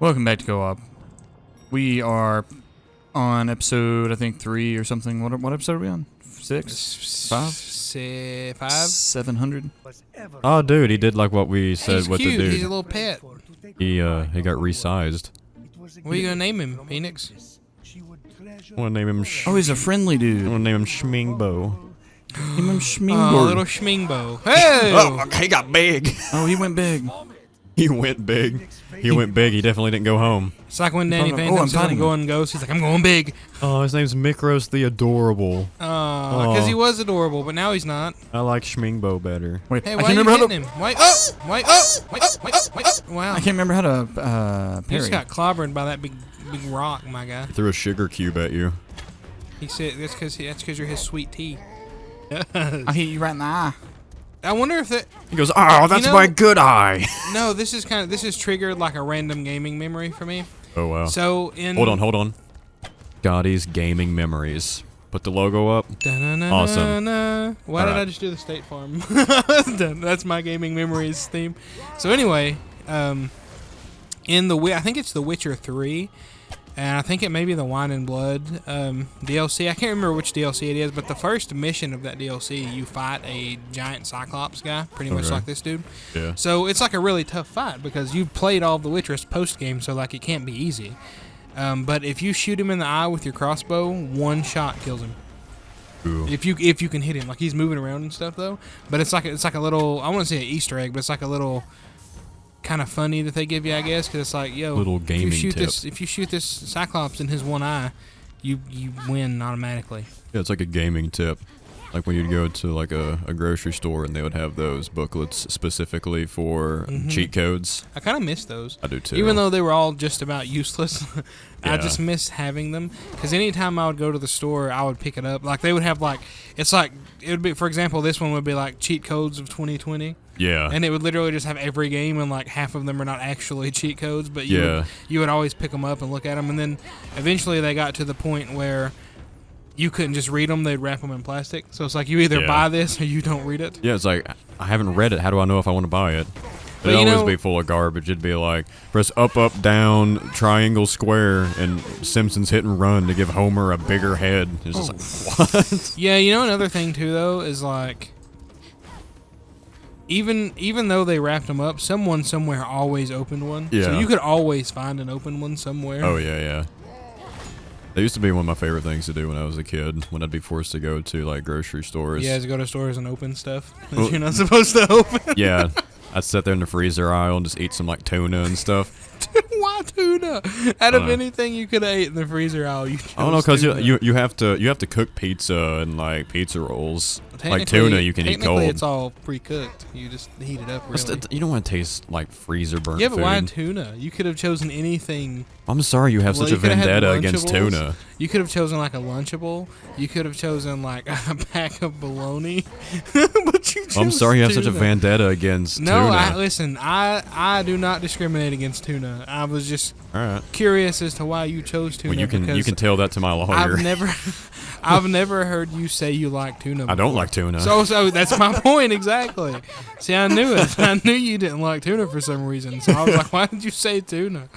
Welcome back to Co-op. We are on episode, I think, 3 or something. What episode are we on? 6? 5? 5? 700? Oh, dude, he did like what we said He's what cute. to do. He's a little pet. He got resized. What are you gonna name him, Fenyx? I want to name him. Oh, he's a friendly I dude. want to name him Schmingbo. Name him Schmingbo. Oh, little Schmingbo. Hey! Oh, he got big. Oh, he went big. He went big. He went big. He definitely didn't go home. It's like when Danny I'm Phantom said fighting going goes. He's like, I'm going big. Oh, his name's Mikros the Adorable. Because he was adorable, but now he's not. I like Schmingbo better. Wait, Hey, I why can't are you remember how hitting to. him? Wait, oh! Wait, oh! Wait, wait, wait. Wow. I can't remember how to You parry. just got clobbered by that big rock, my guy. He threw a sugar cube at you. He said that's because you're his sweet tea. I hit you right in the eye. I wonder if that. He goes, "Oh, that's know- my good eye." No, this is triggered like a random gaming memory for me. Oh wow. So in. Hold on. Scotty's gaming memories. Put the logo up. Awesome. Why did I Alright. just do the State Farm? That's my gaming memories theme. So anyway, in I think it's The Witcher 3, and I think it may be the Wine and Blood DLC. I can't remember which DLC it is, but the first mission of that DLC, you fight a giant Cyclops guy, pretty much Okay. like this dude. Yeah. So it's like a really tough fight because you've played all of The Witcher's post game, so like it can't be easy. But if you shoot him in the eye with your crossbow, one shot kills him. Ooh. If you can hit him, like he's moving around and stuff though. But it's like a little, I wouldn't say an Easter egg, but it's like a little kind of funny that they give you, I guess, because it's like, yo, Little gaming if you shoot this Cyclops in his one eye, you win automatically. Yeah, it's like a gaming tip. Like when you'd go to like a grocery store and they would have those booklets specifically for cheat codes. I kind of miss those. I do too. Even though they were all just about useless, I Yeah. just miss having them. Because anytime I would go to the store, I would pick it up. Like they would have like, it's like, it would be, for example, this one would be like cheat codes of 2020. Yeah. And it would literally just have every game, and like half of them are not actually cheat codes, but Yeah. you would always pick them up and look at them. And then eventually they got to the point where you couldn't just read them; they'd wrap them in plastic. So it's like you either Yeah. buy this or you don't read it. Yeah, it's like, I haven't read it. How do I know if I want to buy it? But It'd you always know- be full of garbage. It'd be like, press up, up, down, triangle, square, and Simpsons hit and run to give Homer a bigger head. It's just like, what? Yeah, you know another thing too though is like, even though they wrapped them up, someone somewhere always opened one. So Yeah. you could always find an open one somewhere. Oh, yeah. That used to be one of my favorite things to do when I was a kid, when I'd be forced to go to like grocery stores. Yeah, to go to stores and open stuff that Well- you're not supposed to open. Yeah. I'd sit there in the freezer aisle and just eat some like tuna and stuff. Why tuna? Out of know. anything you could have ate in the freezer aisle, you chose I don't know, because tuna. you have to cook pizza and like pizza rolls. Like Technically- tuna you can eat technically cold. it's all pre-cooked. You just heat it up really. You don't want to taste like freezer burnt Yeah, but food. why tuna? You could have chosen anything. I'm sorry you have Well, such a you coulda had vendetta against Lunchables. tuna. You could have chosen like a Lunchable. You could have chosen like a pack of bologna. But you chose I'm sorry you have such a tuna. vendetta against No, tuna. listen. I do not discriminate against tuna. I was just All right. curious as to why you chose tuna. Well, you can because tell that to my lawyer. I've never heard you say you like tuna. I don't before. like tuna. So that's my point exactly. See, I knew it. I knew you didn't like tuna for some reason. So I was like, why did you say tuna?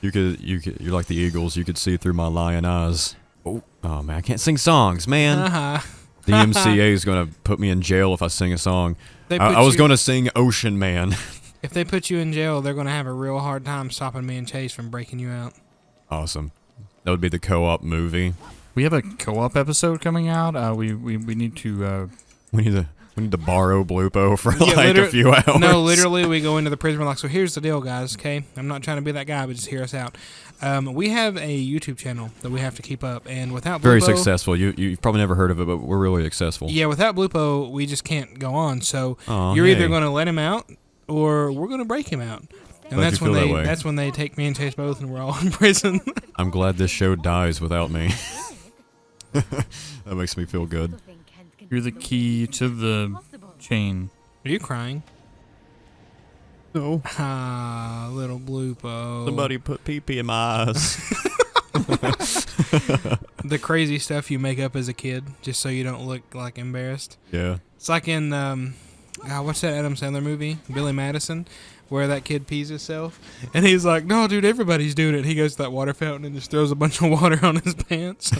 You're like the Eagles. You could see through my lion eyes. Oh man, I can't sing songs, man. Uh-huh. The MCA is gonna put me in jail if I sing a song. They I put was you- gonna sing Ocean Man. If they put you in jail, they're going to have a real hard time stopping me and Chase from breaking you out. Awesome. That would be the co-op movie. We have a co-op episode coming out. We need to. We need to borrow Blupo for Yeah, like a few hours. No, literally, we go into the prison. We're like, so here's the deal, guys, okay? I'm not trying to be that guy, but just hear us out. We have a YouTube channel that we have to keep up, and without Blupo... Very successful. You've probably never heard of it, but we're really successful. Yeah, without Blupo, we just can't go on. So Aw, you're either hey. going to let him out, or we're going to break him out. And Glad that's you feel that way. that's when they take me and Chase both, and we're all in prison. I'm glad this show dies without me. That makes me feel good. You're the key to the chain. Are you crying? No. Ah, little Blupo. Somebody put pee-pee in my eyes. The crazy stuff you make up as a kid just so you don't look like embarrassed. Yeah. It's like in what's that Adam Sandler movie? Billy Madison, where that kid pees himself, and he's like, "No, dude, everybody's doing it." He goes to that water fountain and just throws a bunch of water on his pants.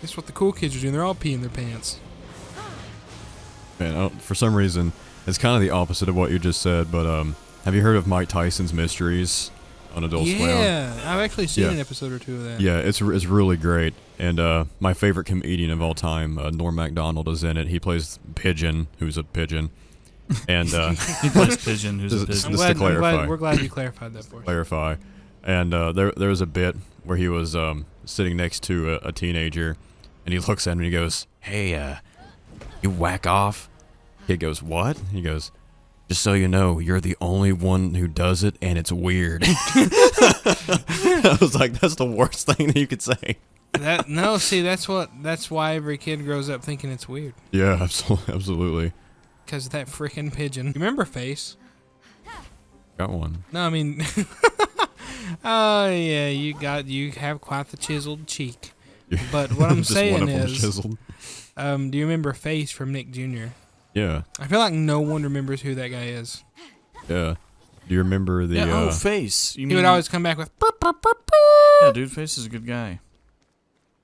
That's what the cool kids are doing. They're all peeing their pants. Man, for some reason, it's kind of the opposite of what you just said. But have you heard of Mike Tyson's Mysteries on Adult Swim? Yeah, I've actually seen an episode or two of that. Yeah, it's really great. And my favorite comedian of all time, Norm Macdonald, is in it. He plays Pigeon, who's a pigeon. And he plays Pigeon, who's a pigeon. We're glad you clarified that for us. Clarify. And there was a bit where he was sitting next to a teenager, and he looks at him and he goes, "Hey, you whack off?" Kid goes, "What?" He goes, "Just so you know, you're the only one who does it, and it's weird." I was like, that's the worst thing that you could say. That's why every kid grows up thinking it's weird. Yeah, absolutely. Because of that freaking pigeon. You remember Face? Got one. No, I mean, oh yeah, you have quite the chiseled cheek. But what I'm Just saying one of them is, chiseled. do you remember Face from Nick Jr.? Yeah. I feel like no one remembers who that guy is. Yeah. Do you remember the? Face. He would always come back with. Yeah, dude, Face is a good guy.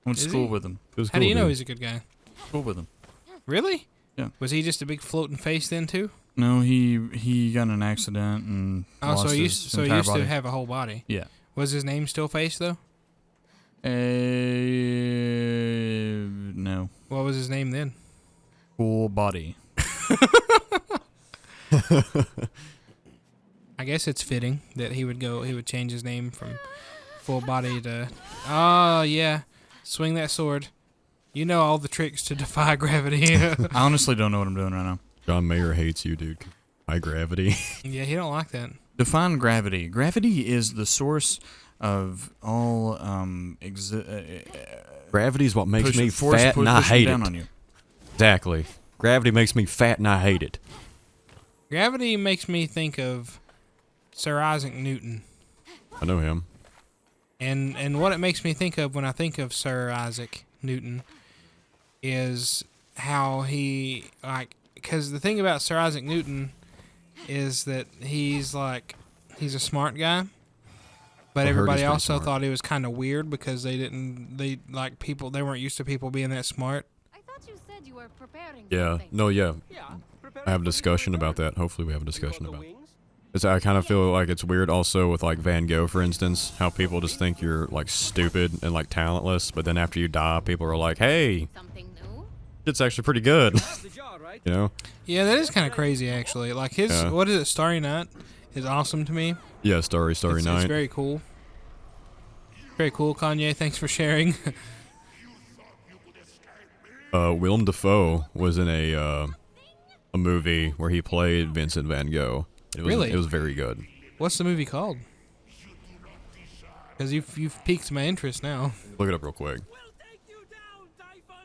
I went to school with him. How do you know he's a good guy? School with him. Really? Yeah. Was he just a big floating face then too? No, he got in an accident and lost so he his entire used body. to have a whole body. Yeah. Was his name still Face though? No. What was his name then? Full body. I guess it's fitting that he would change his name from Full Body to, oh yeah, swing that sword. You know all the tricks to defy gravity. I honestly don't know what I'm doing right now. John Mayer hates you, dude. High gravity. Yeah, he don't like that. Define gravity. Gravity is the source of all Gravity is what makes me fat and I hate it. On you. Exactly. Gravity makes me fat and I hate it. Gravity makes me think of Sir Isaac Newton. I know him. And what it makes me think of when I think of Sir Isaac Newton is how he, because the thing about Sir Isaac Newton is that he's a smart guy, but everybody also thought he was kind of weird because they weren't used to people being that smart. I thought you said you were preparing Yeah. something. No, yeah. I have a discussion about that. Hopefully we have a discussion about it. I kind of feel like it's weird also with like Van Gogh, for instance, how people just think you're like stupid and like talentless, but then after you die, people are like, "Hey, Something new? it's actually pretty good." You know? Yeah, that is kind of crazy actually. Like his, what is it, Starry Night is awesome to me. Yeah, Starry It's Night. very cool. Very cool, Kanye. Thanks for sharing. Willem Dafoe was in a movie where he played Vincent Van Gogh. Really? It was very good. What's the movie called? Because you've piqued my interest now. Look it up real quick.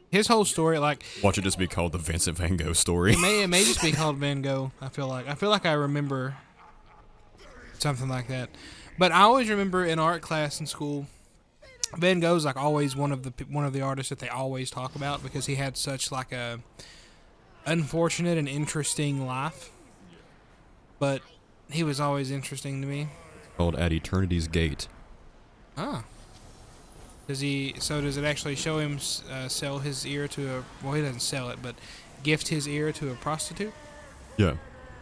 His whole story, like, Watch it just be called the Vincent Van Gogh story. it may just be called Van Gogh. I feel like I remember something like that. But I always remember in art class in school, Van Gogh's like always one of the artists that they always talk about because he had such like a unfortunate and interesting life. But he was always interesting to me. Called At Eternity's Gate. Ah. Does it actually show him sell his ear to he doesn't sell it, but gift his ear to a prostitute? Yeah.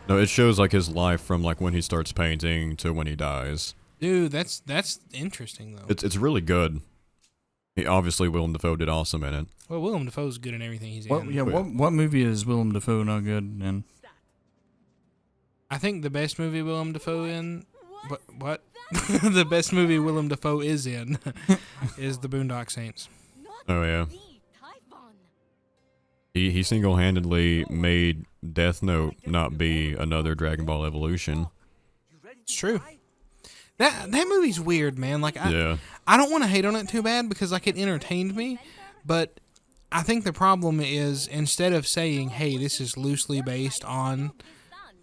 No, it shows like his life from like when he starts painting to when he dies. Dude, that's interesting though. It's really good. Obviously, Willem Dafoe did awesome in it. Well, Willem Dafoe's good in everything he's in. Yeah, what movie is Willem Dafoe not good in? I think the best movie Willem Dafoe in... What? The best movie Willem Dafoe is in is The Boondock Saints. Oh, yeah. He single-handedly made Death Note not be another Dragon Ball Evolution. It's true. That movie's weird, man. Like, Yeah. I don't want to hate on it too bad because, like, it entertained me, but I think the problem is instead of saying, hey, this is loosely based on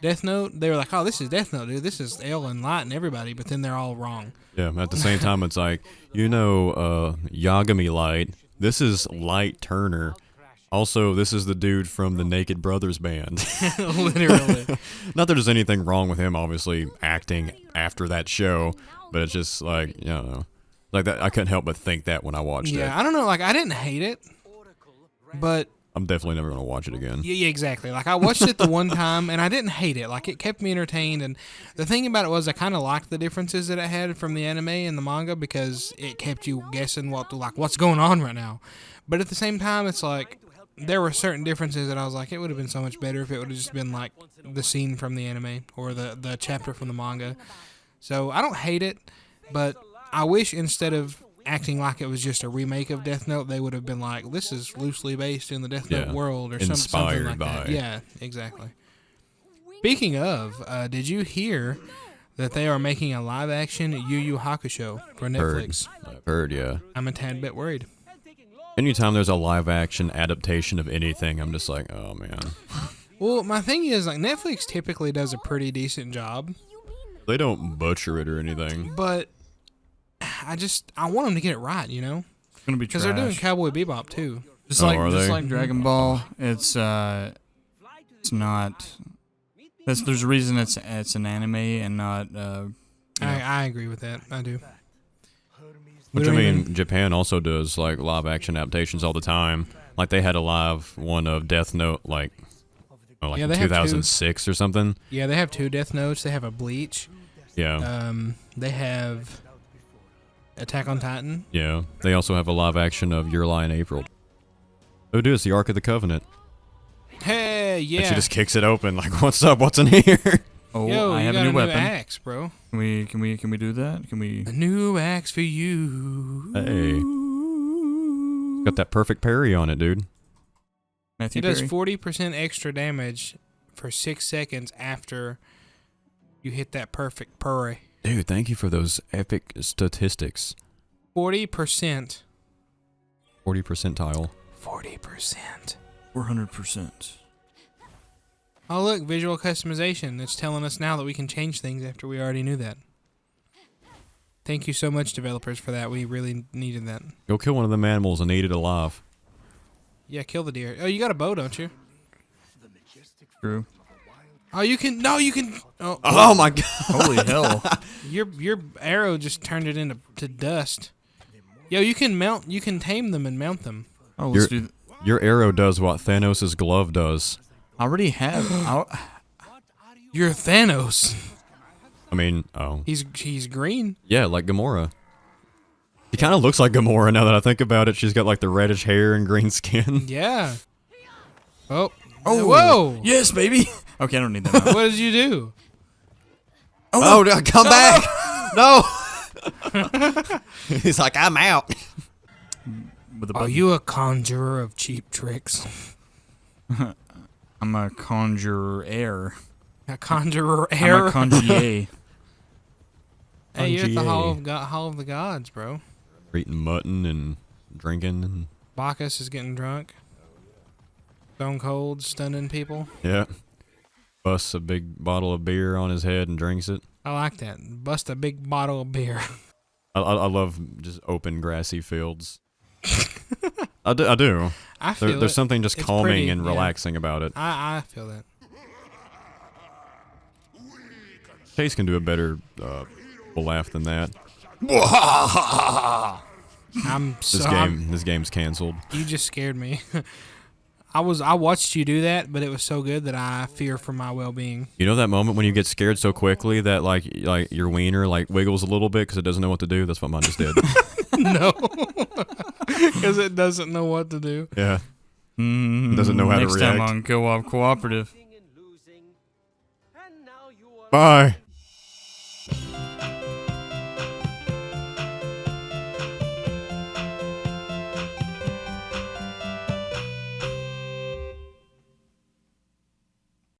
Death Note, they were like, oh, this is Death Note, dude. This is L and Light and everybody, but then they're all wrong. Yeah, at the same time, it's like, Yagami Light, this is Light Turner, Also, this is the dude from the Naked Brothers band. Literally. Not that there's anything wrong with him, obviously, acting after that show, but it's just like, you know, like that. I couldn't help but think that when I watched it. Yeah, I don't know. Like, I didn't hate it, but I'm definitely never gonna watch it again. yeah, exactly. Like, I watched it the one time, and I didn't hate it. Like, it kept me entertained, and the thing about it was I kind of liked the differences that it had from the anime and the manga because it kept you guessing what's going on right now. But at the same time, it's like there were certain differences that I was like, it would have been so much better if it would have just been like the scene from the anime or the chapter from the manga. So I don't hate it, but I wish instead of acting like it was just a remake of Death Note, they would have been like, this is loosely based in the Death Note world or something Inspired like by. that. Yeah, exactly. Speaking of, did you hear that they are making a live-action Yu Yu Hakusho for Netflix? I've heard, yeah. I'm a tad bit worried. Anytime there's a live action adaptation of anything, I'm just like, oh man. Well, my thing is, like, Netflix typically does a pretty decent job, They don't butcher it or anything. but I want them to get it right, you know? It's gonna be Because trash. they're doing Cowboy Bebop, too. Just Oh, like are just they? like Dragon Ball. It's not. There's a reason it's an anime and not. I agree with that. I do. Which, We I don't mean, even- Japan also does, like, live action adaptations all the time. Like, they had a live one of Death Note, like Yeah, in they have 2006 or something. Yeah, they have 2 Death Notes. They have a Bleach. Yeah. They have Attack on Titan. Yeah. They also have a live action of Your Lie in April. Oh, dude, it's the Ark of the Covenant. Hey, yeah. And she just kicks it open, like, what's up? What's in here? Oh, Yo, I you have got a new weapon. axe, bro. Can we do that? Can we? A new axe for you. Hey. Got that perfect parry on it, dude. Matthew It does Perry? 40% extra damage for 6 seconds after you hit that perfect parry. Dude, thank you for those epic statistics. 40%. 40 percentile. 40%. 400%. Oh, look, visual customization. It's telling us now that we can change things after we already knew that. Thank you so much, developers, for that. We really needed that. Go kill one of them animals and eat it alive. Yeah, kill the deer. Oh, you got a bow, don't you? True. Oh, you can. No, you can. Oh, Oh my god. Holy hell! your arrow just turned it into dust. Yo, you can mount. You can tame them and mount them. Oh, let's do. Your arrow does what Thanos' glove does. I already have. You're Thanos. I mean, oh. He's green. Yeah, like Gamora. She kind of looks like Gamora now that I think about it. She's got like the reddish hair and green skin. Yeah. Oh. Oh, Whoa. yes, baby. Okay, I don't need that. Now. What did you do? Oh, no, come back! No! He's like, I'm out. With a Are button. you a conjurer of cheap tricks? I'm a conjurer air. A conjurer I'm error? a conjurer. Hey, you're at the Conjurer. Hall of the Gods, bro. We're eating mutton and drinking. And, Bacchus is getting drunk. Stone Cold stunning people. yeah. Busts a big bottle of beer on his head and drinks it. I like that. Bust a big bottle of beer. I love just open grassy fields. I do. I feel There's it. something just It's calming pretty, and yeah. relaxing about it. I feel that. Chase can do a better laugh than that. I'm so. This game's canceled. You just scared me. I watched you do that, but it was so good that I fear for my well-being. You know that moment when you get scared so quickly that like your wiener like wiggles a little bit because it doesn't know what to do? That's what mine just did. No, because it doesn't know what to do. Yeah. It doesn't know how to Next time react. on Co-op Cooperative. Bye.